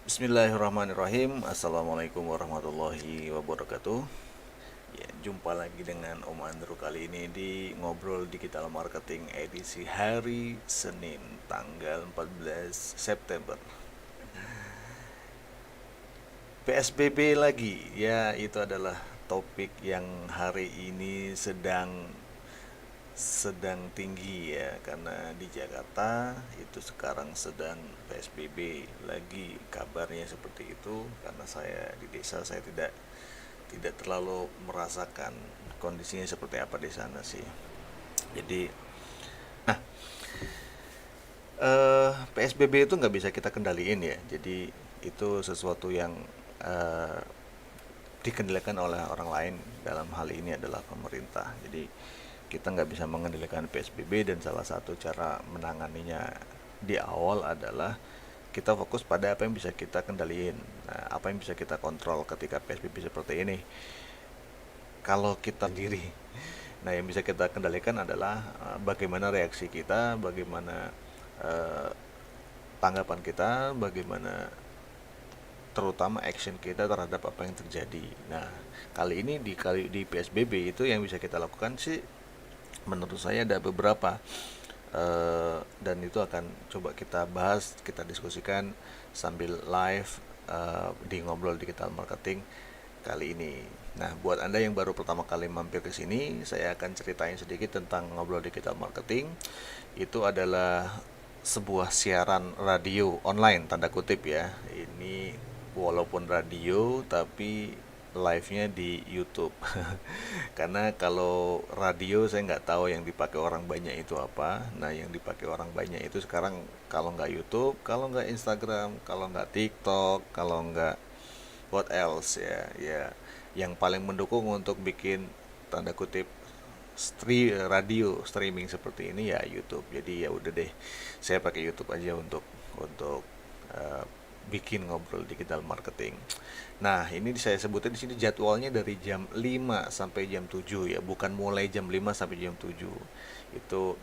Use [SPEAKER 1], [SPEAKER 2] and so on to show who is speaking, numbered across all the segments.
[SPEAKER 1] Bismillahirrahmanirrahim. Assalamualaikum warahmatullahi wabarakatuh. Ya, jumpa lagi dengan Om Andrew kali ini di Ngobrol Digital Marketing edisi hari Senin tanggal 14 September. PSBB lagi. Ya, itu adalah topik yang hari ini sedang tinggi ya, karena di Jakarta itu sekarang sedang PSBB lagi, kabarnya seperti itu. Karena saya di desa, saya tidak terlalu merasakan kondisinya seperti apa di sana sih. Jadi PSBB itu nggak bisa kita kendaliin ya. Jadi itu sesuatu yang eh, dikendalikan oleh orang lain, dalam hal ini adalah pemerintah. Jadi kita nggak bisa mengendalikan PSBB, dan salah satu cara menanganinya di awal adalah kita fokus pada apa yang bisa kita kendaliin. Nah, apa yang bisa kita kontrol ketika PSBB seperti ini. Kalau kita sendiri, nah yang bisa kita kendalikan adalah bagaimana reaksi kita, bagaimana eh, tanggapan kita, bagaimana terutama action kita terhadap apa yang terjadi. Nah, kali ini di PSBB itu yang bisa kita lakukan sih, menurut saya ada beberapa. Dan itu akan coba kita bahas, kita diskusikan sambil live di Ngobrol Digital Marketing kali ini. Nah, buat Anda yang baru pertama kali mampir ke sini, saya akan ceritain sedikit tentang Ngobrol Digital Marketing. Itu adalah sebuah siaran radio online, tanda kutip ya. Ini walaupun radio tapi live-nya di YouTube. Karena kalau radio saya nggak tahu yang dipakai orang banyak itu apa. Nah, yang dipakai orang banyak itu sekarang kalau nggak YouTube, kalau nggak Instagram, kalau nggak TikTok, kalau nggak what else ya, ya yang paling mendukung untuk bikin tanda kutip radio streaming seperti ini ya YouTube. Jadi ya udah deh, saya pakai YouTube aja untuk uh, bikin Ngobrol Digital Marketing. Nah, ini saya sebutin di sini jadwalnya dari jam 5 sampai jam 7 ya, bukan mulai jam 5 sampai jam 7. Itu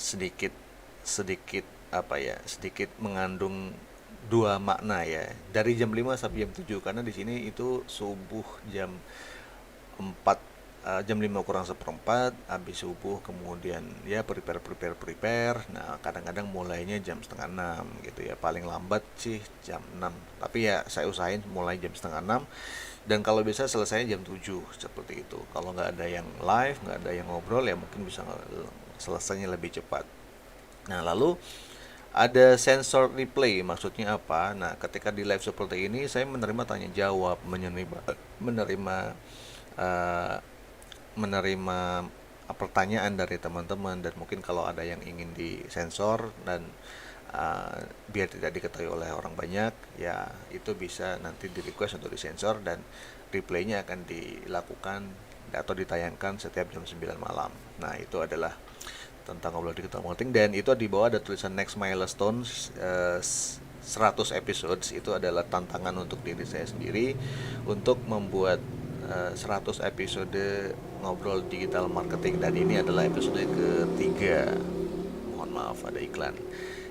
[SPEAKER 1] sedikit sedikit apa ya, sedikit mengandung dua makna ya. Dari jam 5 sampai jam 7 karena di sini itu subuh jam 4, jam 5 kurang seperempat habis subuh, kemudian ya prepare. Nah, kadang-kadang mulainya jam setengah 6 gitu ya, paling lambat sih jam 6, tapi ya saya usahain mulai jam setengah 6, dan kalau bisa selesai jam 7 seperti itu. Kalau nggak ada yang live, nggak ada yang ngobrol, ya mungkin bisa selesainya lebih cepat. Nah, lalu ada sensor replay, maksudnya apa? Nah, ketika di live seperti ini saya menerima tanya jawab, menerima eh, menerima pertanyaan dari teman-teman, dan mungkin kalau ada yang ingin disensor dan biar tidak diketahui oleh orang banyak, ya itu bisa nanti di request untuk disensor, dan replaynya akan dilakukan atau ditayangkan setiap jam 9 malam. Nah, itu adalah tentang ngobrol digital marketing, dan itu di bawah ada tulisan next milestone 100 episodes. Itu adalah tantangan untuk diri saya sendiri untuk membuat 100 episode ngobrol digital marketing, dan ini adalah episode ketiga. Mohon maaf ada iklan.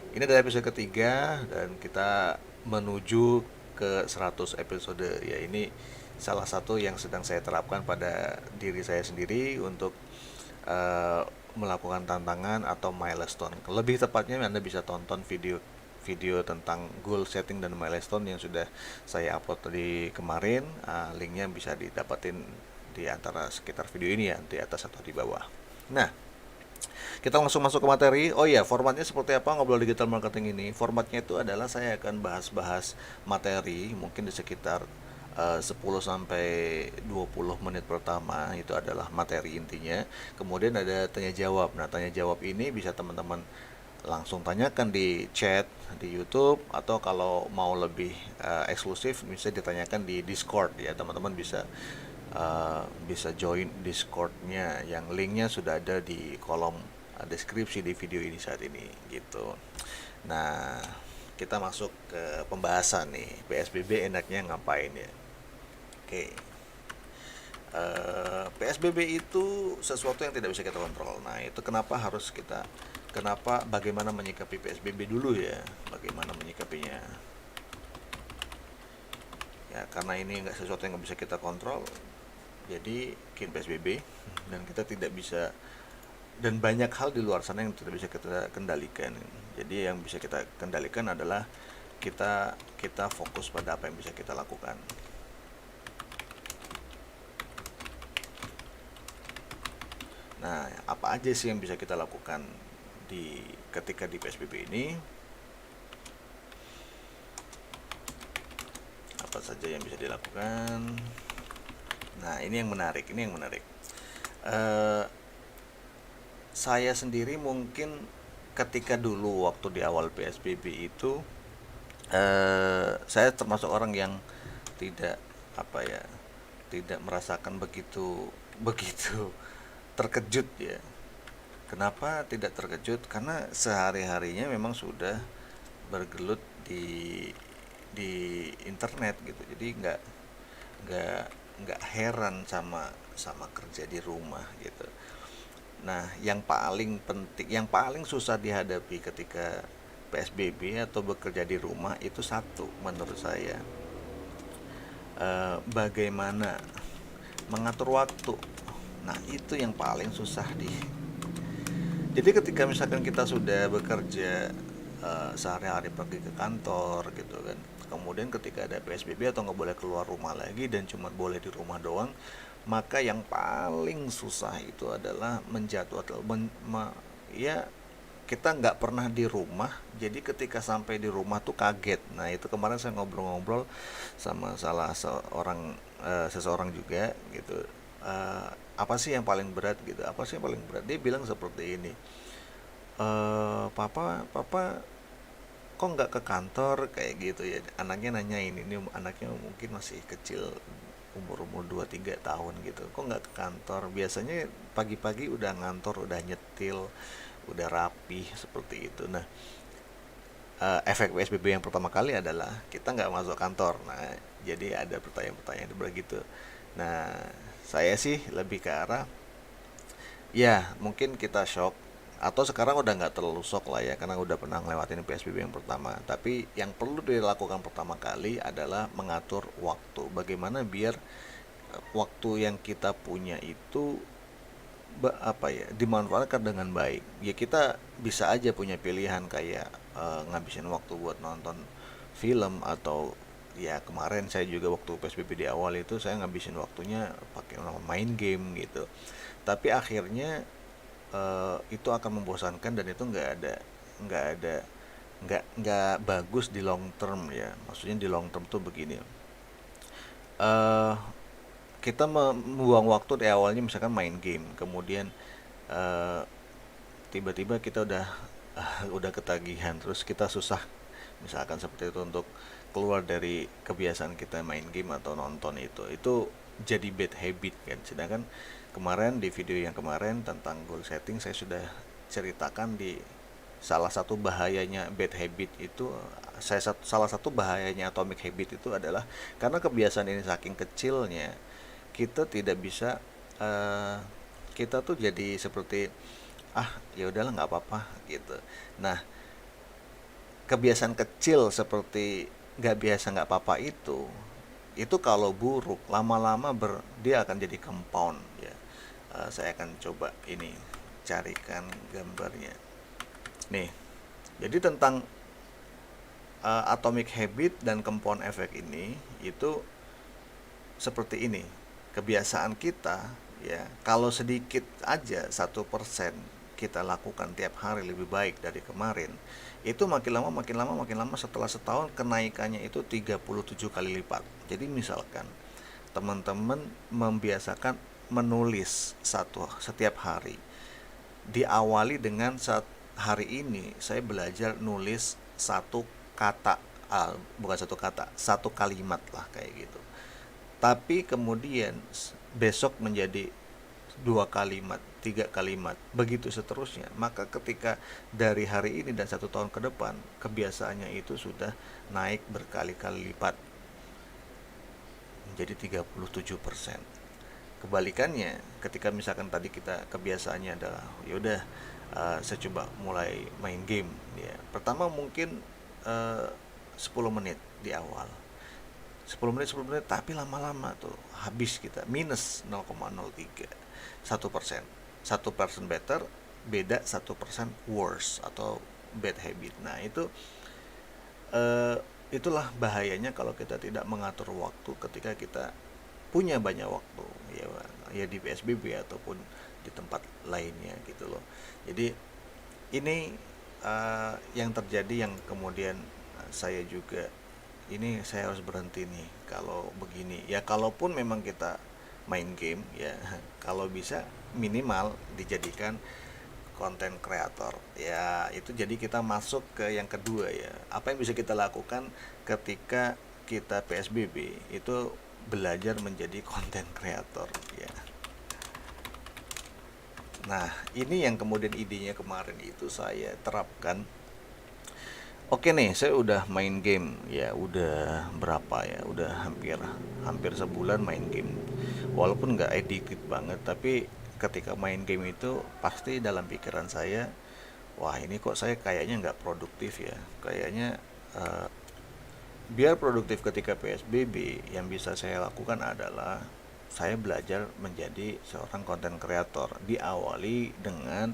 [SPEAKER 1] Ini adalah episode ketiga dan kita menuju ke 100 episode ya. Ini salah satu yang sedang saya terapkan pada diri saya sendiri untuk eh, melakukan tantangan atau milestone. Lebih tepatnya Anda bisa tonton video tentang goal setting dan milestone yang sudah saya upload tadi kemarin. Linknya bisa didapatin di antara sekitar video ini ya, di atas atau di bawah. Nah, kita langsung masuk ke materi. Oh iya, formatnya seperti apa ngobrol digital marketing ini? Formatnya itu adalah saya akan bahas-bahas materi mungkin di sekitar 10 sampai 20 menit pertama, itu adalah materi intinya. Kemudian ada tanya jawab. Nah, tanya jawab ini bisa teman-teman langsung tanyakan di chat di YouTube, atau kalau mau lebih eksklusif bisa ditanyakan di Discord ya. Teman-teman bisa join Discordnya, yang linknya sudah ada di kolom deskripsi di video ini saat ini gitu. Nah, kita masuk ke pembahasan nih, PSBB enaknya ngapain ya. Oke. PSBB itu sesuatu yang tidak bisa kita kontrol. Nah, itu kenapa bagaimana menyikapi PSBB dulu ya, bagaimana menyikapinya. Ya, karena ini nggak sesuatu yang nggak bisa kita kontrol, jadi bikin PSBB dan kita tidak bisa, dan banyak hal di luar sana yang tidak bisa kita kendalikan. Jadi yang bisa kita kendalikan adalah kita kita fokus pada apa yang bisa kita lakukan. Nah, apa aja sih yang bisa kita lakukan ketika di PSBB ini? Apa saja yang bisa dilakukan? Nah, ini yang menarik. Eh, saya sendiri mungkin ketika dulu waktu di awal PSBB itu, saya termasuk orang yang tidak, apa ya, tidak merasakan begitu begitu terkejut ya. Kenapa tidak terkejut? Karena sehari-harinya memang sudah bergelut di internet gitu. Jadi nggak nggak heran sama sama kerja di rumah gitu. Nah, yang paling penting, yang paling susah dihadapi ketika PSBB atau bekerja di rumah itu satu menurut saya, bagaimana mengatur waktu. Nah, itu yang paling susah jadi ketika misalkan kita sudah bekerja, sehari-hari pergi ke kantor gitu kan, kemudian ketika ada PSBB atau nggak boleh keluar rumah lagi dan cuma boleh di rumah doang, maka yang paling susah itu adalah ya, kita nggak pernah di rumah, jadi ketika sampai di rumah tuh kaget. Nah, itu kemarin saya ngobrol-ngobrol sama seseorang juga gitu. Eh, Apa sih yang paling berat gitu? Apa sih yang paling berat? Dia bilang seperti ini. Papa, papa kok nggak ke kantor kayak gitu ya. Anaknya nanya ini anaknya mungkin masih kecil, umur-umur 2 3 tahun gitu. Kok nggak ke kantor? Biasanya pagi-pagi udah ngantor, udah nyetil, udah rapi seperti itu. Nah, efek PSBB yang pertama kali adalah kita nggak masuk kantor. Nah, jadi ada pertanyaan-pertanyaan begitu. Nah, saya sih lebih ke arah, ya mungkin kita shock, atau sekarang udah nggak terlalu shock lah ya karena udah pernah ngelewatin PSBB yang pertama. Tapi yang perlu dilakukan pertama kali adalah mengatur waktu. Bagaimana biar waktu yang kita punya itu, apa ya, dimanfaatkan dengan baik. Ya kita bisa aja punya pilihan kayak, ngabisin waktu buat nonton film, atau ya kemarin saya juga waktu PSBB di awal itu saya ngabisin waktunya pakai main game gitu. Tapi akhirnya, itu akan membosankan dan itu nggak ada nggak bagus di long term ya. Maksudnya di long term tuh begini, eh kita membuang waktu di awalnya misalkan main game, kemudian, eh, tiba-tiba kita udah ketagihan, terus kita susah misalkan seperti itu untuk keluar dari kebiasaan kita main game atau nonton. Itu jadi bad habit kan. Sedangkan kemarin di video yang kemarin tentang goal setting saya sudah ceritakan di salah satu bahayanya bad habit itu. Salah satu bahayanya atomic habit itu adalah karena kebiasaan ini saking kecilnya, kita tidak bisa, eh, kita tuh jadi seperti, ah ya udahlah nggak apa-apa gitu. Nah, kebiasaan kecil seperti nggak biasa nggak apa-apa itu kalau buruk lama-lama dia akan jadi compound ya. Saya akan coba ini carikan gambarnya nih. Jadi tentang, atomic habit dan compound effect ini itu seperti ini. Kebiasaan kita ya, kalau sedikit aja 1% kita lakukan tiap hari lebih baik dari kemarin, itu makin lama setelah setahun kenaikannya itu 37 kali lipat. Jadi misalkan teman-teman membiasakan menulis setiap hari, diawali dengan hari ini saya belajar nulis satu kata, bukan satu kata, satu kalimat lah kayak gitu. Tapi kemudian besok menjadi 2 kalimat, 3 kalimat, begitu seterusnya. Maka ketika dari hari ini dan 1 tahun ke depan, kebiasaannya itu sudah naik berkali-kali lipat menjadi 37%. Kebalikannya, ketika misalkan tadi kita kebiasaannya adalah yaudah, saya coba mulai main game ya. Pertama mungkin, 10 menit di awal. 10 menit tapi lama-lama tuh habis kita minus 0,03, 1%. 1% better, beda 1% worse atau bad habit. Nah, itulah bahayanya kalau kita tidak mengatur waktu ketika kita punya banyak waktu, ya ya di PSBB ataupun di tempat lainnya gitu loh. Jadi ini yang terjadi, yang kemudian saya juga ini saya harus berhenti nih kalau begini ya. Kalaupun memang kita main game ya, kalau bisa minimal dijadikan konten kreator ya. Itu jadi kita masuk ke yang kedua ya, apa yang bisa kita lakukan ketika kita PSBB itu belajar menjadi konten kreator ya. Nah, ini yang kemudian idenya kemarin itu saya terapkan. Oke nih, saya udah main game ya, udah berapa ya, udah hampir hampir sebulan main game. Walaupun nggak addicted banget, tapi ketika main game itu pasti dalam pikiran saya, wah ini kok saya kayaknya nggak produktif ya. Kayaknya eh, biar produktif ketika PSBB, yang bisa saya lakukan adalah saya belajar menjadi seorang konten kreator. Diawali dengan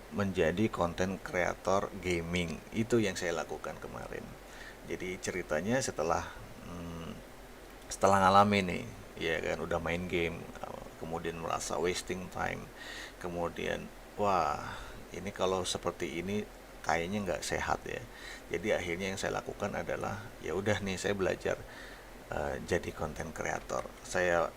[SPEAKER 1] menjadi konten kreator gaming. Itu yang saya lakukan kemarin. Jadi ceritanya hmm, setelah ngalamin nih, ya kan udah main game, kemudian merasa wasting time, kemudian wah ini kalau seperti ini kayaknya nggak sehat ya. Jadi akhirnya yang saya lakukan adalah ya udah nih saya belajar jadi konten kreator. Saya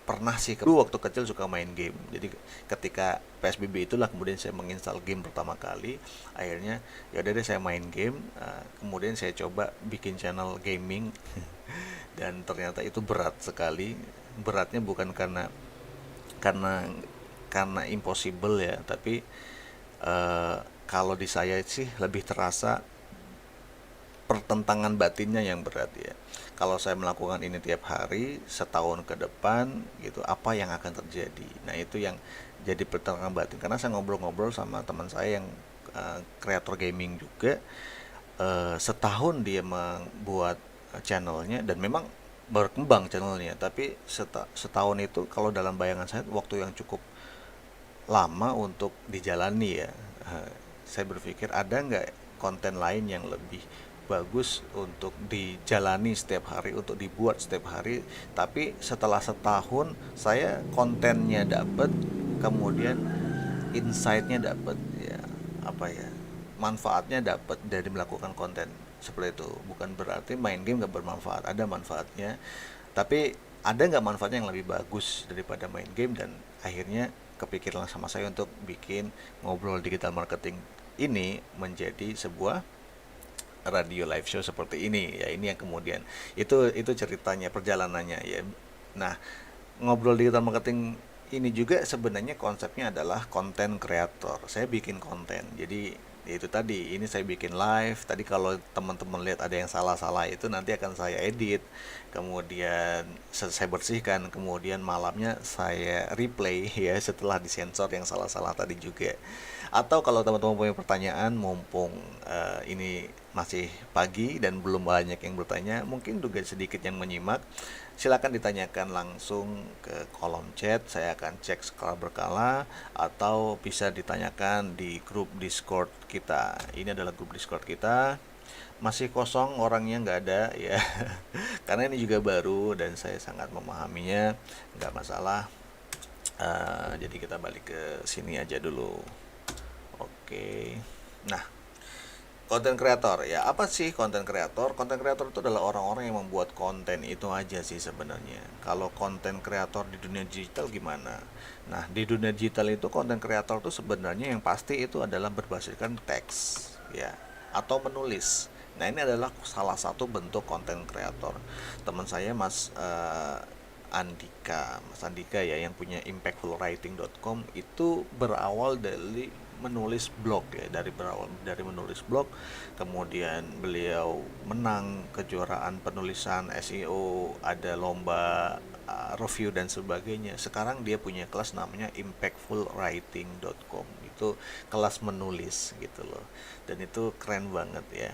[SPEAKER 1] pernah sih dulu waktu kecil suka main game. Jadi ketika PSBB itulah kemudian saya menginstal game pertama kali. Akhirnya ya udah deh saya main game. Kemudian saya coba bikin channel gaming dan ternyata itu berat sekali. Beratnya bukan karena karena impossible ya, tapi kalau di saya sih lebih terasa pertentangan batinnya yang berat ya. Kalau saya melakukan ini tiap hari setahun ke depan gitu, apa yang akan terjadi? Nah, itu yang jadi pertentangan batin, karena saya ngobrol-ngobrol sama teman saya yang kreator gaming juga. Setahun dia membuat channelnya dan memang berkembang channelnya, tapi setahun itu kalau dalam bayangan saya waktu yang cukup lama untuk dijalani ya. Saya berpikir ada nggak konten lain yang lebih bagus untuk dijalani setiap hari, untuk dibuat setiap hari. Tapi setelah setahun saya kontennya dapat, kemudian insight-nya dapat ya, apa ya, manfaatnya dapat dari melakukan konten seperti itu. Bukan berarti main game nggak bermanfaat, ada manfaatnya, tapi ada nggak manfaatnya yang lebih bagus daripada main game. Dan akhirnya kepikiran sama saya untuk bikin ngobrol digital marketing ini menjadi sebuah radio live show seperti ini ya. Ini yang kemudian itu ceritanya, perjalanannya ya. Nah, ngobrol digital marketing ini juga sebenarnya konsepnya adalah konten kreator. Saya bikin konten. Jadi itu tadi, ini saya bikin live. Tadi kalau teman-teman lihat ada yang salah-salah itu nanti akan saya edit. Kemudian saya bersihkan, kemudian malamnya saya replay ya setelah disensor yang salah-salah tadi juga. Atau kalau teman-teman punya pertanyaan, mumpung ini masih pagi dan belum banyak yang bertanya, mungkin juga sedikit yang menyimak, silakan ditanyakan langsung ke kolom chat, saya akan cek skala berkala, atau bisa ditanyakan di grup Discord kita. Ini adalah grup Discord kita, masih kosong orangnya, nggak ada ya. Karena ini juga baru dan saya sangat memahaminya, nggak masalah. Jadi kita balik ke sini aja dulu. Oke. Nah, konten kreator ya, apa sih konten kreator? Konten kreator itu adalah orang-orang yang membuat konten, itu aja sih sebenarnya. Kalau konten kreator di dunia digital gimana? Nah, di dunia digital itu konten kreator itu sebenarnya yang pasti itu adalah berbasiskan teks ya, atau menulis. Nah, ini adalah salah satu bentuk konten kreator. Teman saya Mas Andika ya, yang punya impactfulwriting.com, itu berawal dari menulis blog ya, berawal dari menulis blog. Kemudian beliau menang kejuaraan penulisan SEO, ada lomba review dan sebagainya. Sekarang dia punya kelas namanya impactfulwriting.com, itu kelas menulis gitu loh, dan itu keren banget ya.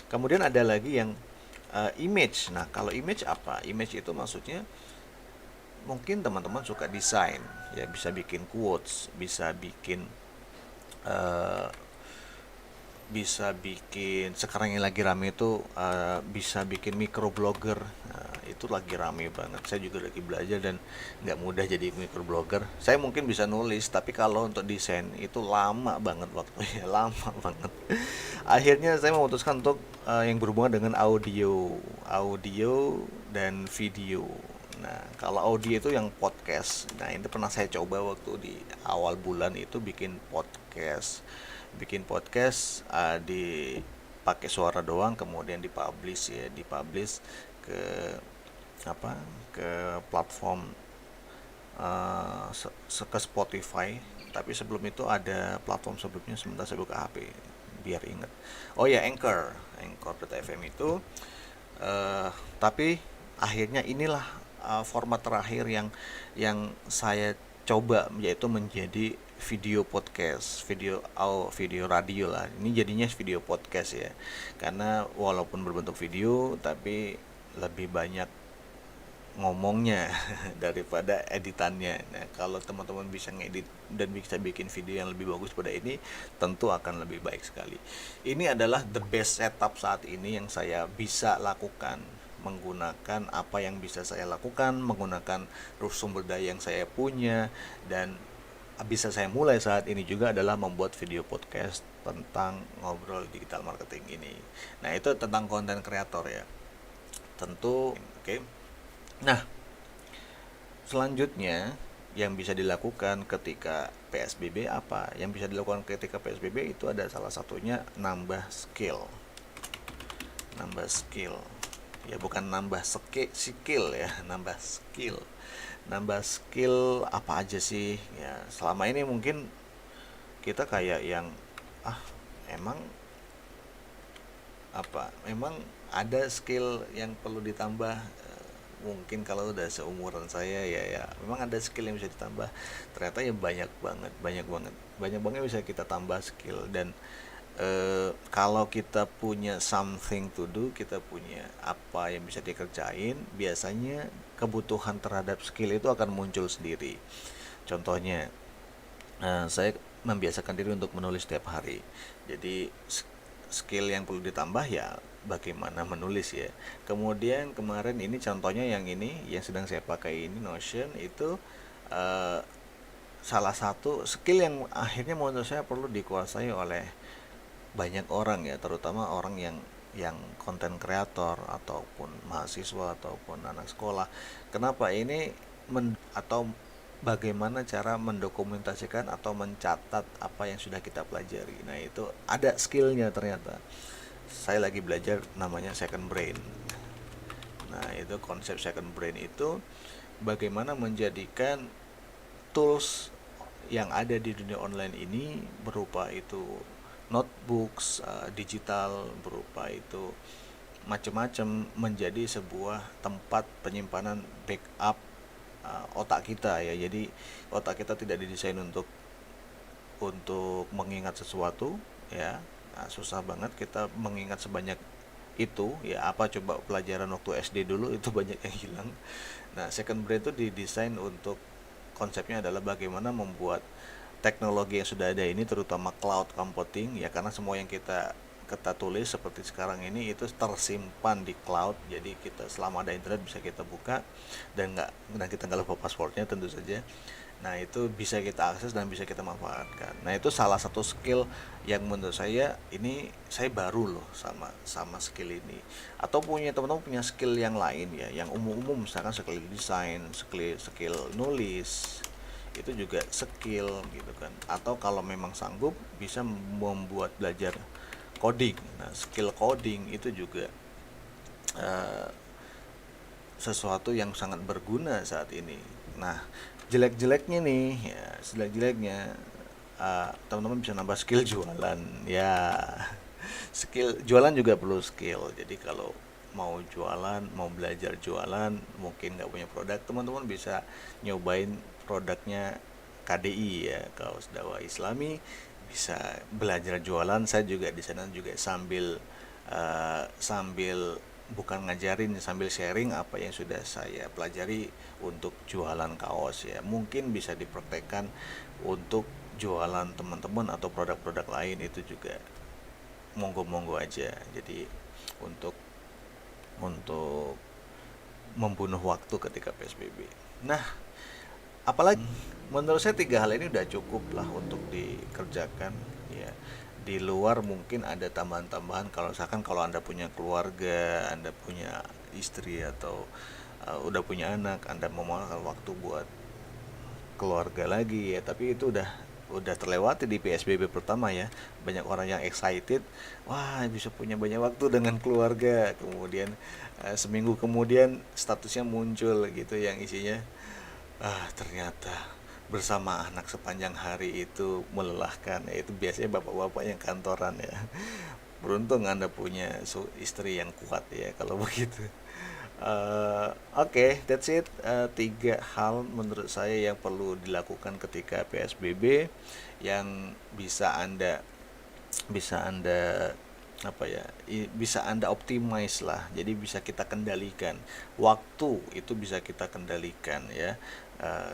[SPEAKER 1] Kemudian ada lagi yang image. Nah, kalau image apa? Image itu maksudnya mungkin teman-teman suka desain, ya bisa bikin quotes, eh, bisa bikin sekarang yang lagi rame itu bisa bikin microblogger. Nah, itu lagi rame banget. Saya juga lagi belajar dan nggak mudah jadi microblogger. Saya mungkin bisa nulis, tapi kalau untuk desain itu lama banget waktunya, lama banget. Akhirnya saya memutuskan untuk yang berhubungan dengan audio dan video. Nah, kalau audio itu yang podcast. Nah, ini pernah saya coba waktu di awal bulan itu bikin podcast di pakai suara doang, kemudian dipublish ke apa ke platform ke Spotify. Tapi sebelum itu ada platform sebelumnya, sebentar saya buka HP biar ingat. Oh ya, Anchor.fm itu. Tapi akhirnya inilah format terakhir yang saya coba, yaitu menjadi video podcast, video radio lah. Ini jadinya video podcast ya, karena walaupun berbentuk video tapi lebih banyak ngomongnya daripada editannya. Nah, kalau teman-teman bisa ngedit dan bisa bikin video yang lebih bagus pada ini, tentu akan lebih baik sekali. Ini adalah the best setup saat ini yang saya bisa lakukan, menggunakan apa yang bisa saya lakukan, menggunakan sumber daya yang saya punya, dan bisa saya mulai saat ini juga adalah membuat video podcast tentang ngobrol digital marketing ini. Nah, itu tentang konten kreator ya. Tentu, oke. Nah, selanjutnya yang bisa dilakukan ketika PSBB apa? Yang bisa dilakukan ketika PSBB itu ada salah satunya nambah skill. Nambah skill. Ya bukan nambah skill ya, nambah skill. Nambah skill apa aja sih? Ya, selama ini mungkin kita kayak yang ah emang memang ada skill yang perlu ditambah. Mungkin kalau udah seumuran saya ya memang ada skill yang bisa ditambah. Ternyata ya banyak banget bisa kita tambah skill. Dan kalau kita punya something to do, kita punya apa yang bisa dikerjain, biasanya kebutuhan terhadap skill itu akan muncul sendiri. Contohnya, saya membiasakan diri untuk menulis setiap hari. Jadi skill yang perlu ditambah ya bagaimana menulis ya. Kemudian kemarin ini contohnya yang sedang saya pakai ini, Notion itu eh, salah satu skill yang akhirnya menurut saya perlu dikuasai oleh banyak orang ya, terutama orang yang konten kreator ataupun mahasiswa ataupun anak sekolah. Kenapa ini atau bagaimana cara mendokumentasikan atau mencatat apa yang sudah kita pelajari. Nah, itu ada skillnya ternyata. Saya lagi belajar namanya second brain. Nah, itu konsep second brain itu bagaimana menjadikan tools yang ada di dunia online ini, berupa itu notebooks digital, berupa itu macam-macam, menjadi sebuah tempat penyimpanan backup otak kita ya. Jadi otak kita tidak didesain untuk mengingat sesuatu ya. Nah, susah banget kita mengingat sebanyak itu ya. Apa coba pelajaran waktu SD dulu itu banyak yang hilang. Nah, second brain itu didesain untuk, konsepnya adalah bagaimana membuat teknologi yang sudah ada ini, terutama cloud computing ya, karena semua yang kita tulis seperti sekarang ini itu tersimpan di cloud. Jadi kita selama ada internet bisa kita buka, dan kita nggak lupa passwordnya tentu saja. Nah, itu bisa kita akses dan bisa kita manfaatkan. Nah, itu salah satu skill yang menurut saya ini, saya baru loh sama skill ini. Atau teman-teman punya skill yang lain ya, yang umum-umum, misalkan skill desain, skill nulis, itu juga skill gitu kan. Atau kalau memang sanggup bisa membuat belajar coding. Nah, skill coding itu juga uh, sesuatu yang sangat berguna saat ini. Nah, jelek-jeleknya nih ya, teman-teman bisa nambah skill jualan ya. Skill jualan juga perlu skill. Jadi kalau mau jualan, mau belajar jualan, mungkin nggak punya produk, teman-teman bisa nyobain produknya KDI ya, Kaos Dakwah Islami. Bisa belajar jualan. Saya juga di sana juga sambil bukan ngajarin, sambil sharing apa yang sudah saya pelajari untuk jualan kaos ya. Mungkin bisa dipraktekkan untuk jualan teman-teman atau produk-produk lain, itu juga monggo-monggo aja. Jadi untuk membunuh waktu ketika PSBB. Nah, apalagi menurut saya tiga hal ini udah cukup lah untuk dikerjakan ya. Di luar mungkin ada tambahan-tambahan, kalau misalkan kalau Anda punya keluarga, Anda punya istri atau udah punya anak, Anda memerlukan waktu buat keluarga lagi ya, tapi itu udah terlewati di PSBB pertama ya. Banyak orang yang excited, wah bisa punya banyak waktu dengan keluarga, kemudian seminggu kemudian statusnya muncul gitu yang isinya, ternyata bersama anak sepanjang hari itu melelahkan ya. Itu biasanya bapak-bapak yang kantoran ya. Beruntung Anda punya istri yang kuat ya kalau begitu. Oke, that's it. Tiga hal menurut saya yang perlu dilakukan ketika PSBB, yang bisa anda apa ya, bisa anda optimize lah. Jadi bisa kita kendalikan waktu, itu bisa kita kendalikan ya.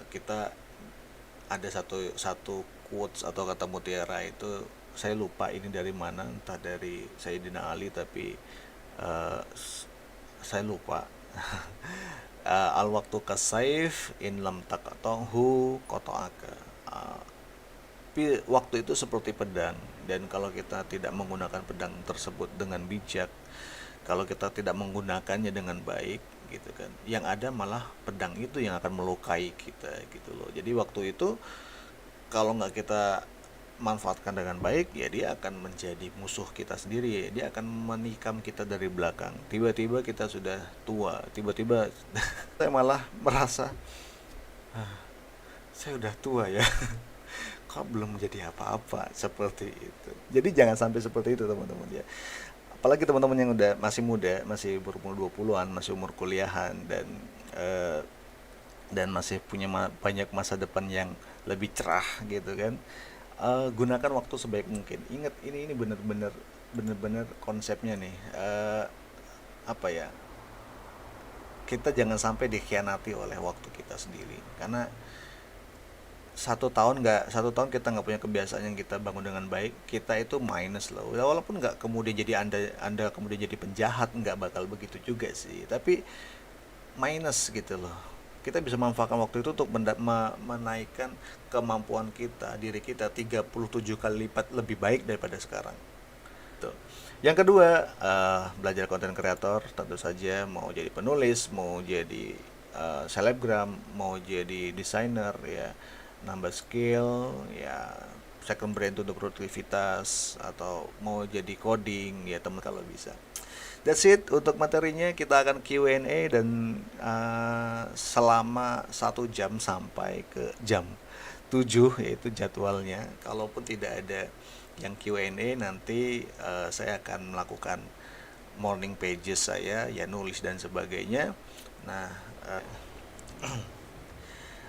[SPEAKER 1] Kita ada satu satu quotes atau kata mutiara itu, saya lupa ini dari mana, entah dari Sayyidina Ali, tapi uh, saya lupa. Al waktu kasaif in lam taqatonghu qata'aka. Waktu itu seperti pedang, dan kalau kita tidak menggunakan pedang tersebut dengan bijak, kalau kita tidak menggunakannya dengan baik gitu kan, yang ada malah pedang itu yang akan melukai kita gitu loh. Jadi waktu itu kalau nggak kita manfaatkan dengan baik, ya dia akan menjadi musuh kita sendiri. Dia akan menikam kita dari belakang. Tiba-tiba kita sudah tua, tiba-tiba saya malah merasa, saya udah tua ya. Kok belum menjadi apa-apa, seperti itu. Jadi jangan sampai seperti itu teman-teman ya. Apalagi teman-teman yang udah masih muda, masih berumur 20-an, masih umur kuliahan, eh, dan masih punya banyak masa depan yang lebih cerah gitu kan. Gunakan waktu sebaik mungkin. Ingat, ini bener-bener konsepnya nih. Apa ya, kita jangan sampai dikhianati oleh waktu kita sendiri, karena 1 tahun kita nggak punya kebiasaan yang kita bangun dengan baik, kita itu minus loh. Walaupun nggak kemudian jadi anda kemudian jadi penjahat, nggak bakal begitu juga sih, tapi minus gitu loh. Kita bisa manfaatkan waktu itu untuk menaikkan kemampuan kita, diri kita 37 kali lipat lebih baik daripada sekarang. Tuh. Yang kedua, belajar konten kreator. Tentu saja mau jadi penulis, mau jadi selebgram, mau jadi desainer ya, nambah skill ya, second brain untuk produktivitas, atau mau jadi coding ya teman, kalau bisa. That's it untuk materinya. Kita akan Q&A dan selama 1 jam sampai ke jam 7 yaitu jadwalnya. Kalaupun tidak ada yang Q&A, nanti saya akan melakukan morning pages saya ya, nulis dan sebagainya. Nah,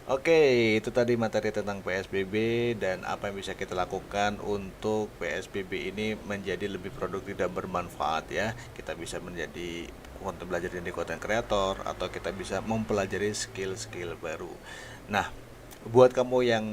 [SPEAKER 1] oke, itu tadi materi tentang PSBB dan apa yang bisa kita lakukan untuk PSBB ini menjadi lebih produktif dan bermanfaat ya. Kita bisa menjadi konten belajar jadi konten kreator, atau kita bisa mempelajari skill-skill baru. Nah, buat kamu yang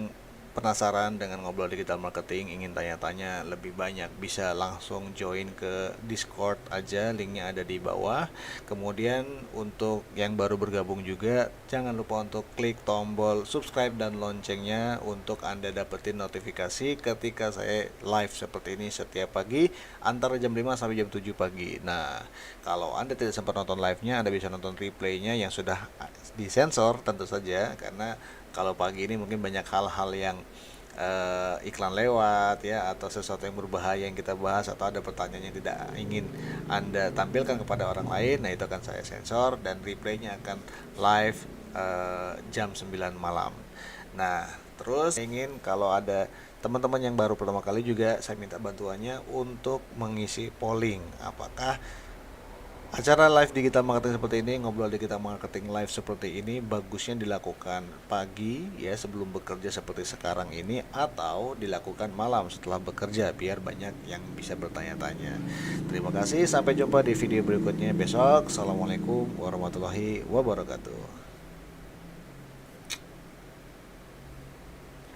[SPEAKER 1] penasaran dengan Ngobrol Digital Marketing, ingin tanya-tanya lebih banyak, bisa langsung join ke Discord aja, linknya ada di bawah. Kemudian untuk yang baru bergabung juga, jangan lupa untuk klik tombol subscribe dan loncengnya untuk Anda dapetin notifikasi ketika saya live seperti ini setiap pagi antara jam 5 sampai jam 7 pagi. Nah, kalau Anda tidak sempat nonton live-nya, Anda bisa nonton replaynya yang sudah disensor tentu saja, karena kalau pagi ini mungkin banyak hal-hal yang iklan lewat ya, atau sesuatu yang berbahaya yang kita bahas, atau ada pertanyaan yang tidak ingin Anda tampilkan kepada orang lain. Nah, itu akan saya sensor dan replaynya akan live jam 9 malam. Nah, terus ingin, kalau ada teman-teman yang baru pertama kali juga, saya minta bantuannya untuk mengisi polling. Apakah Acara live digital marketing seperti ini, ngobrol digital marketing live seperti ini bagusnya dilakukan pagi ya sebelum bekerja seperti sekarang ini, atau dilakukan malam setelah bekerja biar banyak yang bisa bertanya-tanya. Terima kasih, sampai jumpa di video berikutnya besok. Assalamualaikum warahmatullahi wabarakatuh.